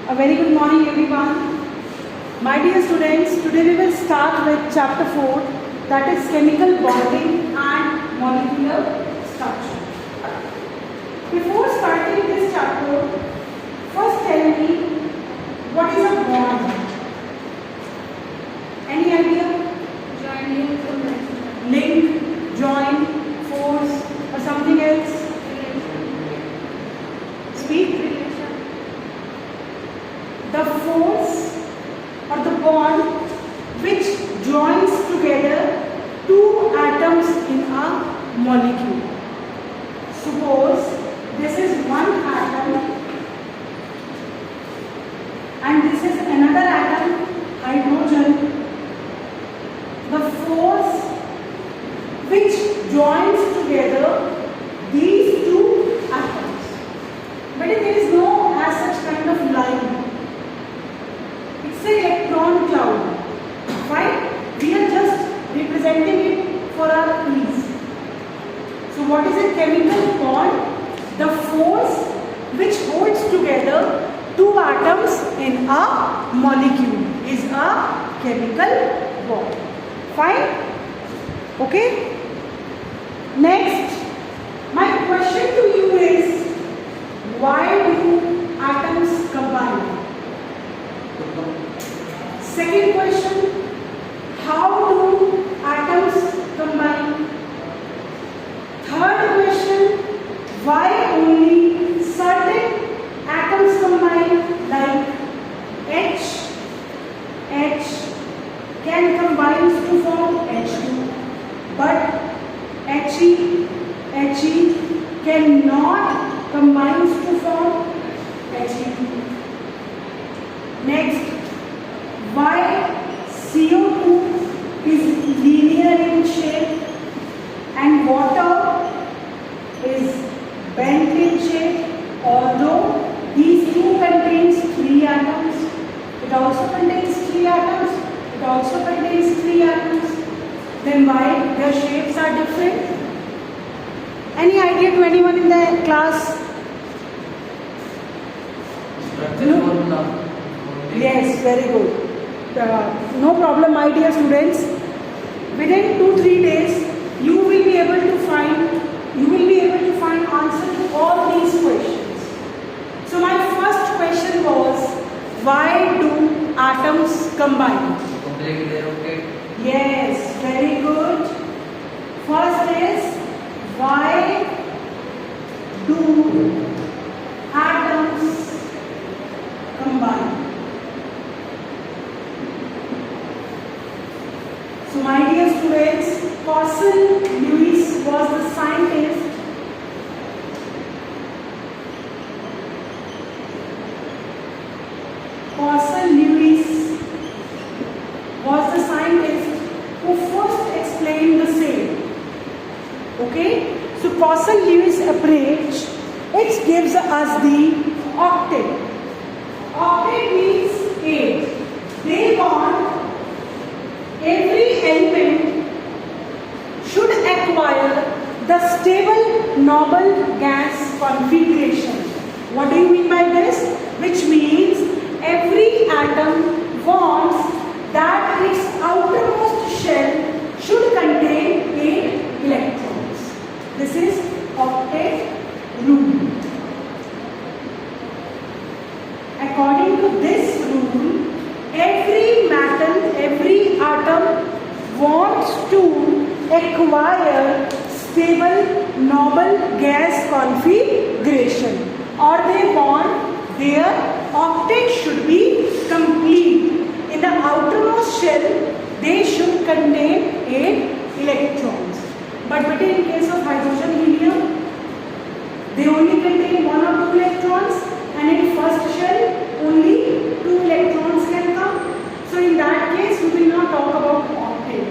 A very good morning everyone. My dear students, today we will start with chapter 4, that is chemical bonding and molecular structure. Before starting this chapter, first tell me what is a bond? Any idea? Link, join, force or something else? Speak. The force or the bond which joins together two atoms in a molecule. Suppose this is one atom and this is another atom, hydrogen. The force which joins together these two atoms. But there is no as such kind of line. It's an electron cloud. Fine? We are just representing it for our ease. So what is a chemical bond? The force which holds together two atoms in a molecule is a chemical bond. Fine? Okay? Next, my question to you is, why do atoms combine? Second question, how do atoms combine? Third question, why only certain atoms combine, like H can combine to form H2, but He cannot combine to form He2. Next, why CO2 is linear in shape and water is bent in shape, although these two contains three atoms. It also contains three atoms. It also contains three atoms. Then why their shapes are different? Any idea to anyone in the class? No? Yes, very good. No problem, my dear students. Within 2-3 days, you will be able to find answer to all these questions. So my first question was, why do atoms combine? Yes, very good. First is, why do atoms combine? So my dear students, Thomson-Lewis was the scientist who first explained the same. Okay? So Thomson-Lewis approach, it gives us the octet. Octet means 8. They want every element should acquire the stable noble gas configuration. What do you mean by this? Which means every atom wants that its outermost shell should contain 8 electrons. This is octet rule. According to this rule, every atom wants to acquire stable noble gas configuration, or they want their octet should be complete. In the outermost shell, they should contain 8 electrons. But in case of hydrogen, helium, they only contain 1 or 2 electrons, and in first shell, only 2 electrons can come. So in that case, we will not talk about octet.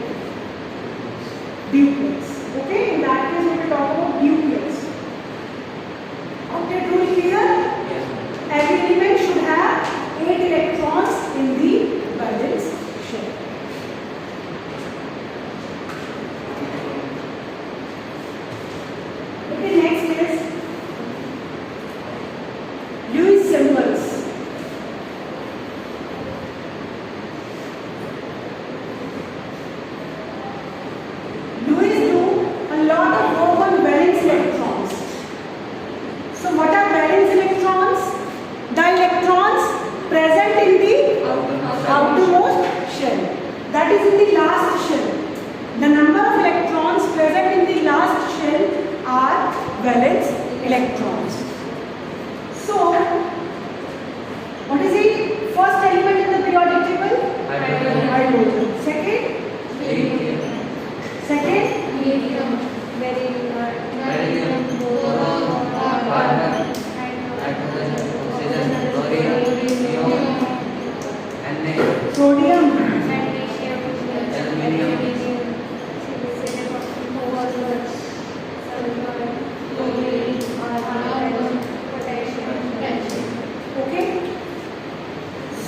Duplex. Okay? In that case, we will talk about duplex. Octet rule clear? Yes. Every element should have 8 electrons in the valence shell. outermost shell. That is in the last shell. The number of electrons present in the last shell are valence electrons. So, what is the first element in the periodic table? Hydrogen. Second? Second? Beryllium, Sodium. magnesium, aluminium, phosphorus, sulfur, chlorine, argon, potassium, calcium. Okay.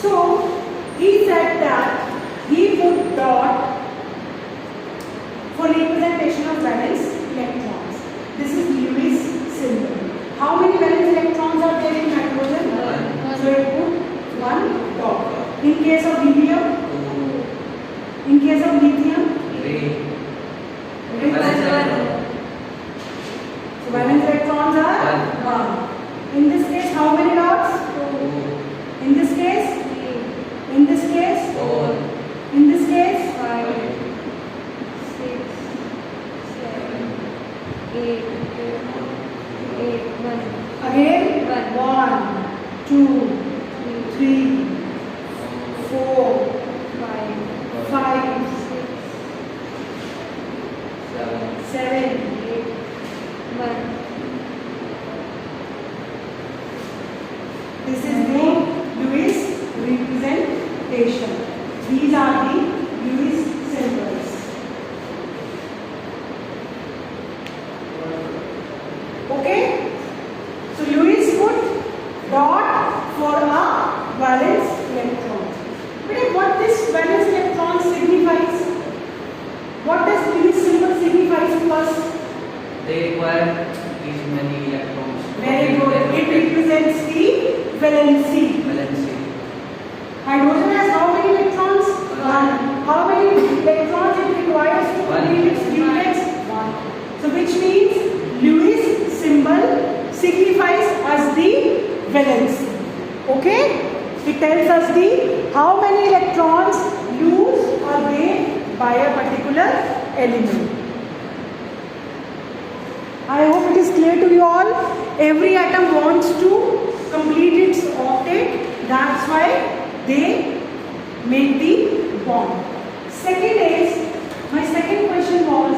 So he said that he put dot for representation of valence electrons. This is Lewis symbol. How many valence electrons are there in nitrogen? One. So he put one dot. In case of helium, in case of lithium, so valence electrons are one. In this case, how many dots? In this case, in this case, in this case, 5, 6, 7, 8, 1. again, One. 1, 2, 3, 4, 5, 5, 6, 7, 8, 1. This is the Lewis representation. These are the Lewis symbols. Okay? So Lewis put dot for a valence electron. But what this valence electron signifies? What does Lewis symbol signify to us? They require these many electrons. Very good. It represents the valency. Valency. Hydrogen has how many electrons? One. How many electrons it requires to One. complete its duplex? One. So which means Lewis symbol signifies us the valency. Okay? It tells us the how many electrons used or gained by a particular element. I hope it is clear to you all. Every atom wants to complete its octet. That's why they make the bond. Second is, my second question was,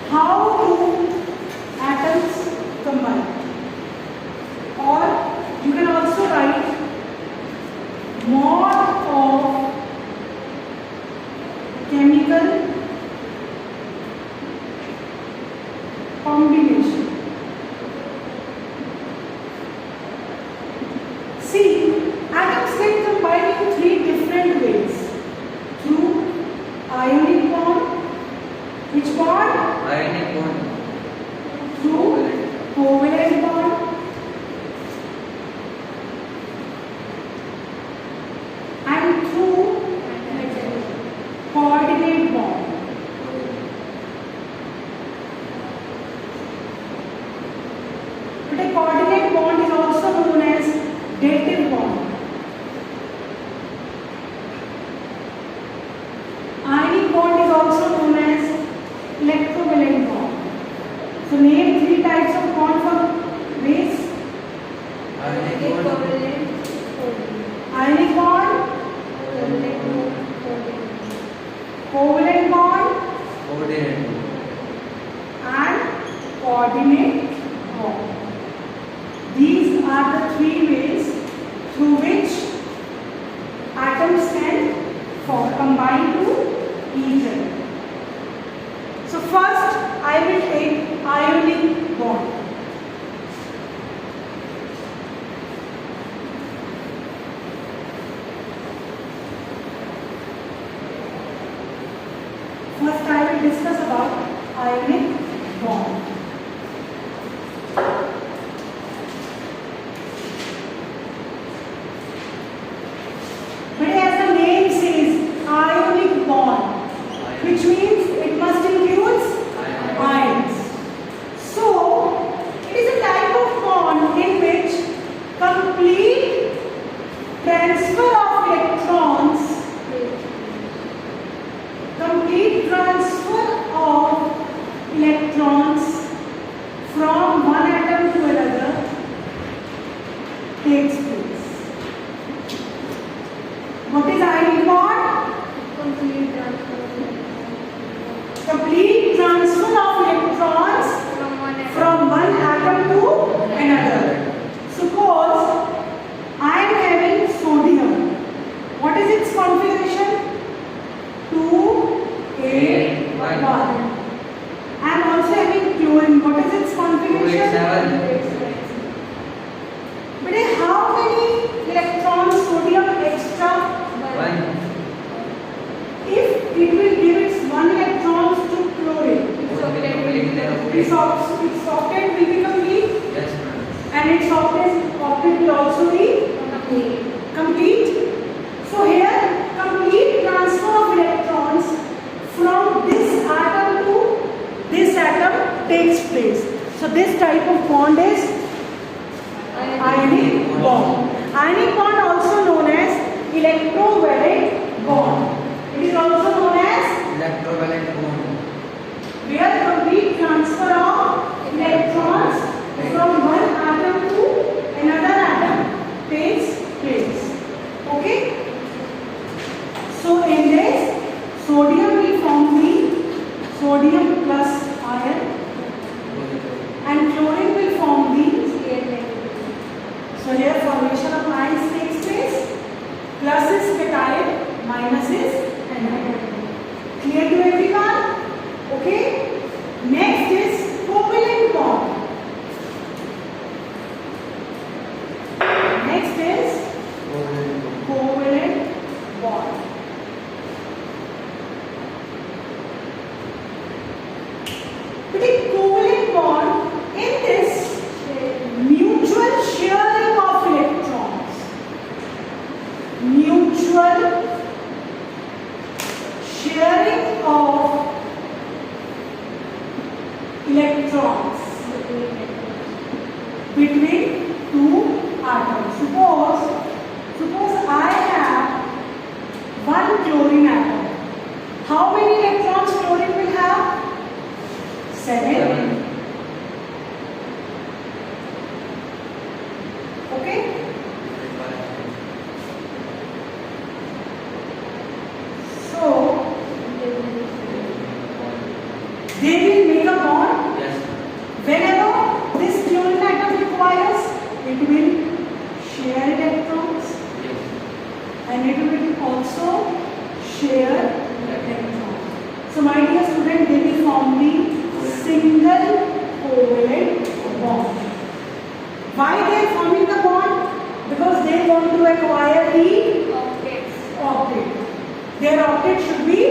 how do atoms combine? Or you can also write mod of chemical combination. See, atoms can combine in three different ways. Through ionic bond, which bond? Ionic bond. Through covalent bond, and through coordinate bond. But a coordinate bond is also known as dative bond. Ionic bond is also known as electrovalent bond. So name three types of bond for base. Ionic Covalent, bond. covalent, Ionic bond, covalent bond, Coordinate. and coordinate bond. These are the three ways through which atoms can combine to each other. So first I will take ionic bond. First I will discuss about ionic bond. But as the name says, ionic bond, which means it must include ions. So, it is a type of bond in which complete transfer of electrons What is ionic bond? Complete transfer of Complete transfer of electrons from one atom. from one atom to another. Suppose I am having sodium. What is its configuration? 2, 8, 1. I am also having chlorine. What is its configuration? 287. But how many electrons sodium extra? One. If it will give its 1 electrons to chlorine, its octet will be complete, Yes, ma'am. and its octet will also be Complete. complete. So here complete transfer of electrons from this atom to this atom takes place. So this type of bond is ionic bond. Ionic bond also known as electrovalent bond. It is also known as Electrovalent bond. where complete transfer of electrons from one atom to another atom takes place. Okay? So in this, sodium will form the sodium plus ion and chlorine will form the. So here formation of ions takes place. Plus is cation, minus is anion. Clear to everyone? Okay. Next is covalent bond. Next is covalent bond. But in covalent bond, in this mutual sharing of electrons, mutual sharing of electrons between two atoms. Suppose I have one chlorine atom. How many electrons chlorine will have? 7. Okay? So they will make a bond. Yes. Whenever this chlorine atom requires, it will share electrons Yes. and it will also share electrons. So my dear student, they will form the single covalent bond. Why they are forming the bond? Because they want to acquire the octet. Their octet should be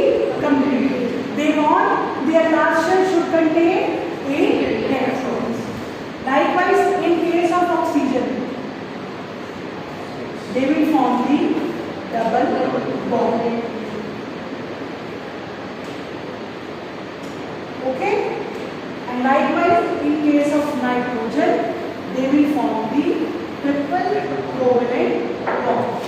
complete. They want their last shell should contain 8 electrons. Likewise, in case of oxygen, they will form the double bond. Okay? And likewise, in case of nitrogen, they will form the triple covalent bond.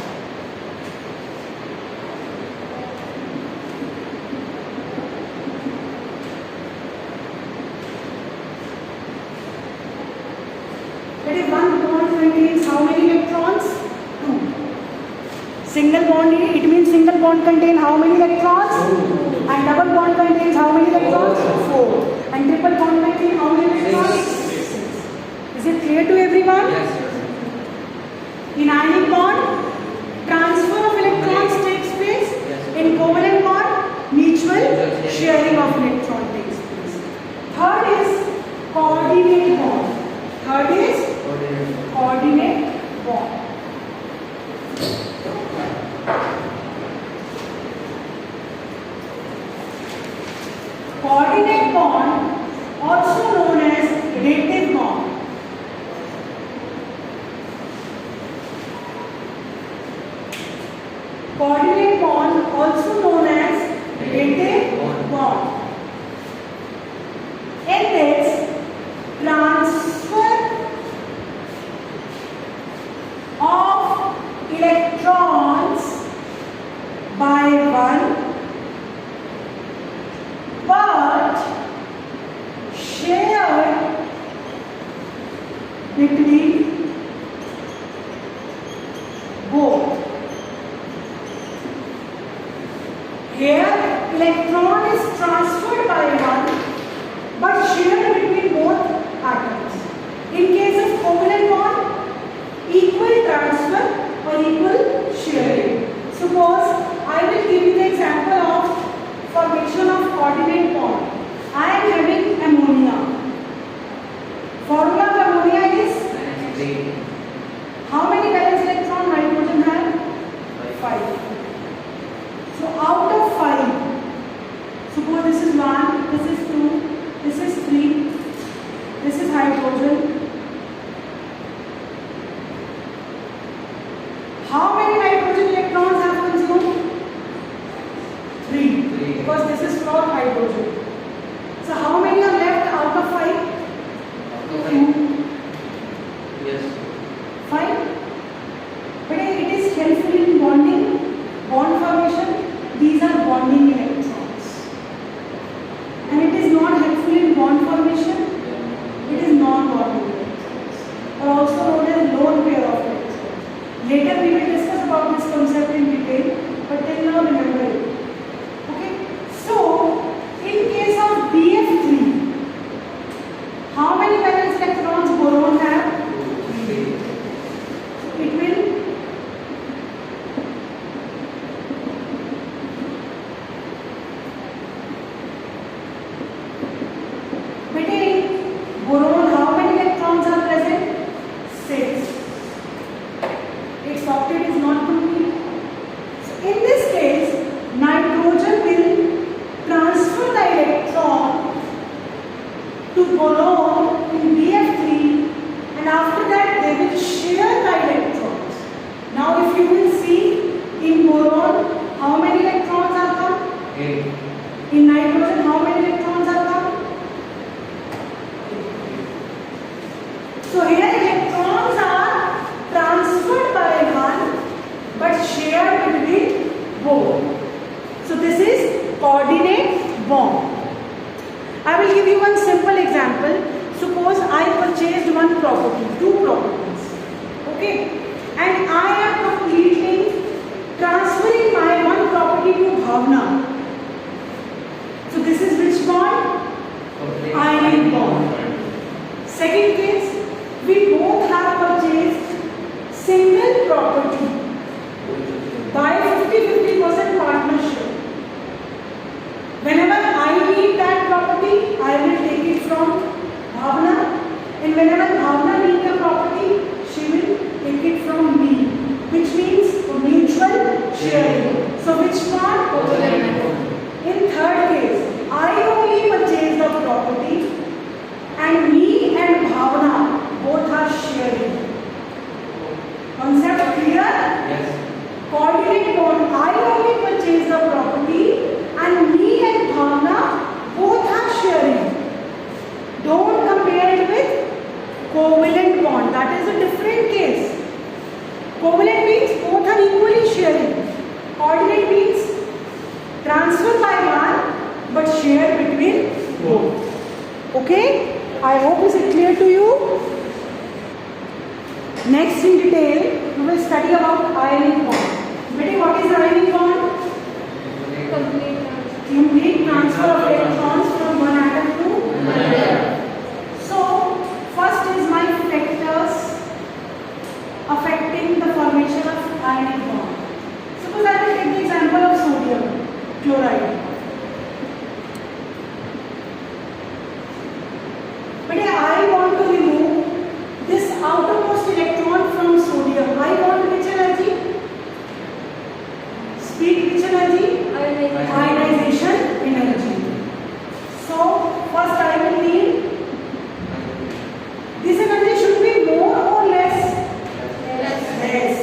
That is, one bond contains how many electrons? 2. Single bond, it means single bond contain how many electrons? 2. And double bond contains how many electrons? 4. And triple bond contains how many electrons? 6. Is it clear to everyone? Yes, sir. In ionic bond, transfer of electrons takes place. Yes. In covalent bond, mutual sharing of electron takes place. Third is coordinate bond. Third is coordinate bond. Coordinate bond, also known as dative bond. Coordinate bond, also known as dative bond. In this, transfer of electrons by one, but shared between both. electron is transferred by one but shared between both atoms. In case of covalent bond, equal transfer or equal sharing. Suppose I will give you the example of formation of coordinate bond. I am having ammonia. Formula of ammonia is how many valence electron nitrogen has? 5. So out of 5, suppose this is 1, this is 2, this is 3, this is hydrogen. How many nitrogen electrons have consumed? 3. Because this is for hydrogen. So how many are left out of 5? 2. Yes. 5. But it is helpful in bonding, bond formation. These are bonding electrons. And it is not helpful in bond formation. It is non-bonding electrons, or also known as lone pair of electrons. Later we will discuss about this concept in detail, but till now remember it. Okay. So in case of BF3, how many valence electrons boron have? 3. So it will between boron, how many electrons are present? 6. Its octet is not complete. So in this case, nitrogen will transfer the electron to boron in BF3, and after that they will share the electrons. Now if you will see, in boron, how many electrons are come? 8. In nitrogen, how many electrons are come? So here electrons are transferred by one but shared between both. So this is coordinate bond. I will give you one simple example. Suppose I purchased one property, 2 properties. Okay? And I am completely transferring my one property to Bhavna. So this is which bond? Ionic bond. Second case, we both have purchased single property by 50-50% partnership. Whenever I need that property, I will take it from Bhavna, and whenever Bhavna needs the property, she will take it from me, which means mutual sharing. So which bond? In third case, I only purchase the property and me and Bhavna both are sharing. Concept clear? Yes. Coordinate bond, I only purchase the property and me and Bhavna both are sharing. Don't compare it with covalent bond. That is a different case. Covalent means both are equally sharing. Coordinate means transfer by one but shared between both. Okay? I hope is it clear to you? Next in detail, we will study about ionic bond. Beti, what is ionic bond? Complete transfer. Complete transfer of electrons from one atom to another. So, first is my factors affecting the formation of ionic bond. Suppose I will take the example of sodium chloride. But I want to remove this outermost electron from sodium. I want which energy? Speak which energy? Ionization energy. So first I will need this energy should be more or less? Less.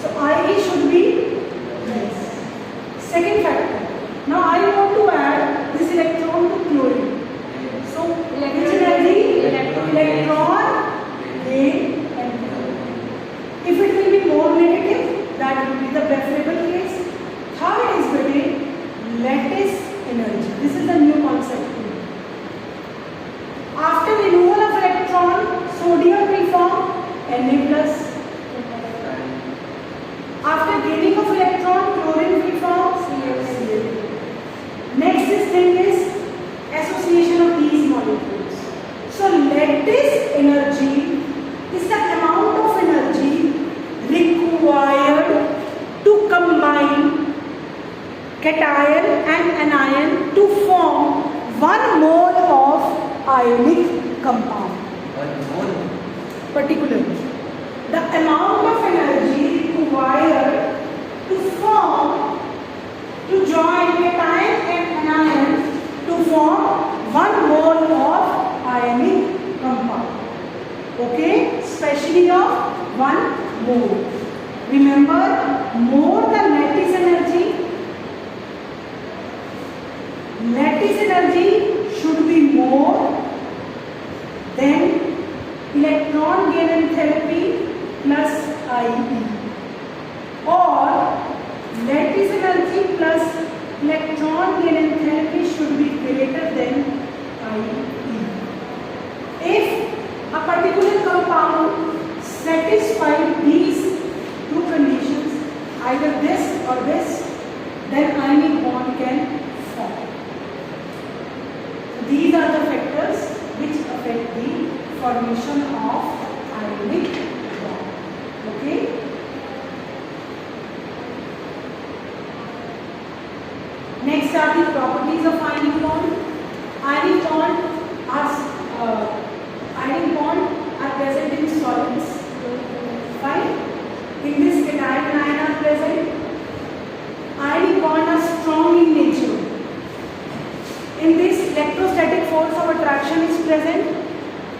So IE should be less. Second factor. Now I want to add this electron to chlorine. So which energy? Electron gain and chlorine. If it will be more negative, that will be the preferable case. Third is between lattice energy. This is the new concept. After removal of electron, sodium will form Na+. After gaining of electron, chlorine will form Cl. Next cation and anion to form 1 mole of ionic compound. One more. Particularly, the amount of energy required to join cation and anion to form 1 mole of ionic compound. Okay, especially of 1 mole. Remember, more the lattice energy. Lattice energy should be more than electron gain enthalpy plus IE, or lattice energy plus electron gain enthalpy should be greater than IE. If a particular compound satisfies these two conditions, either this or this, then ionic bond can form. These are the factors which affect the formation of ionic bond. Okay? Next are the properties of ionic bond. Ionic bond are present in solids. Fine. In this, cation and ion are present. Ionic bond are strong in nature. In this, electrostatic force of attraction is present.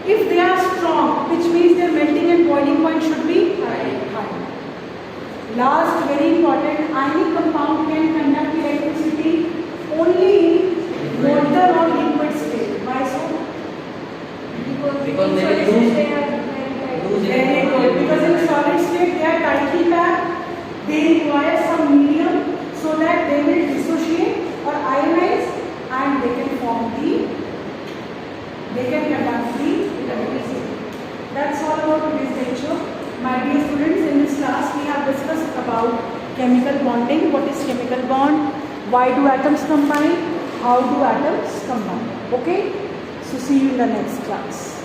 If they are strong, which means their melting and boiling point should be high. Last, very important, ionic compound can conduct electricity only in water or liquid state. Why so? Because they solid lose- state they are very tight. Very good. Because in solid state they are tightly packed. They require some medium so that they will dissociate or ionize, and they can conduct the electricity. That's all about today's lecture. My dear students, in this class we have discussed about chemical bonding. What is chemical bond? Why do atoms combine? How do atoms combine? Okay? So see you in the next class.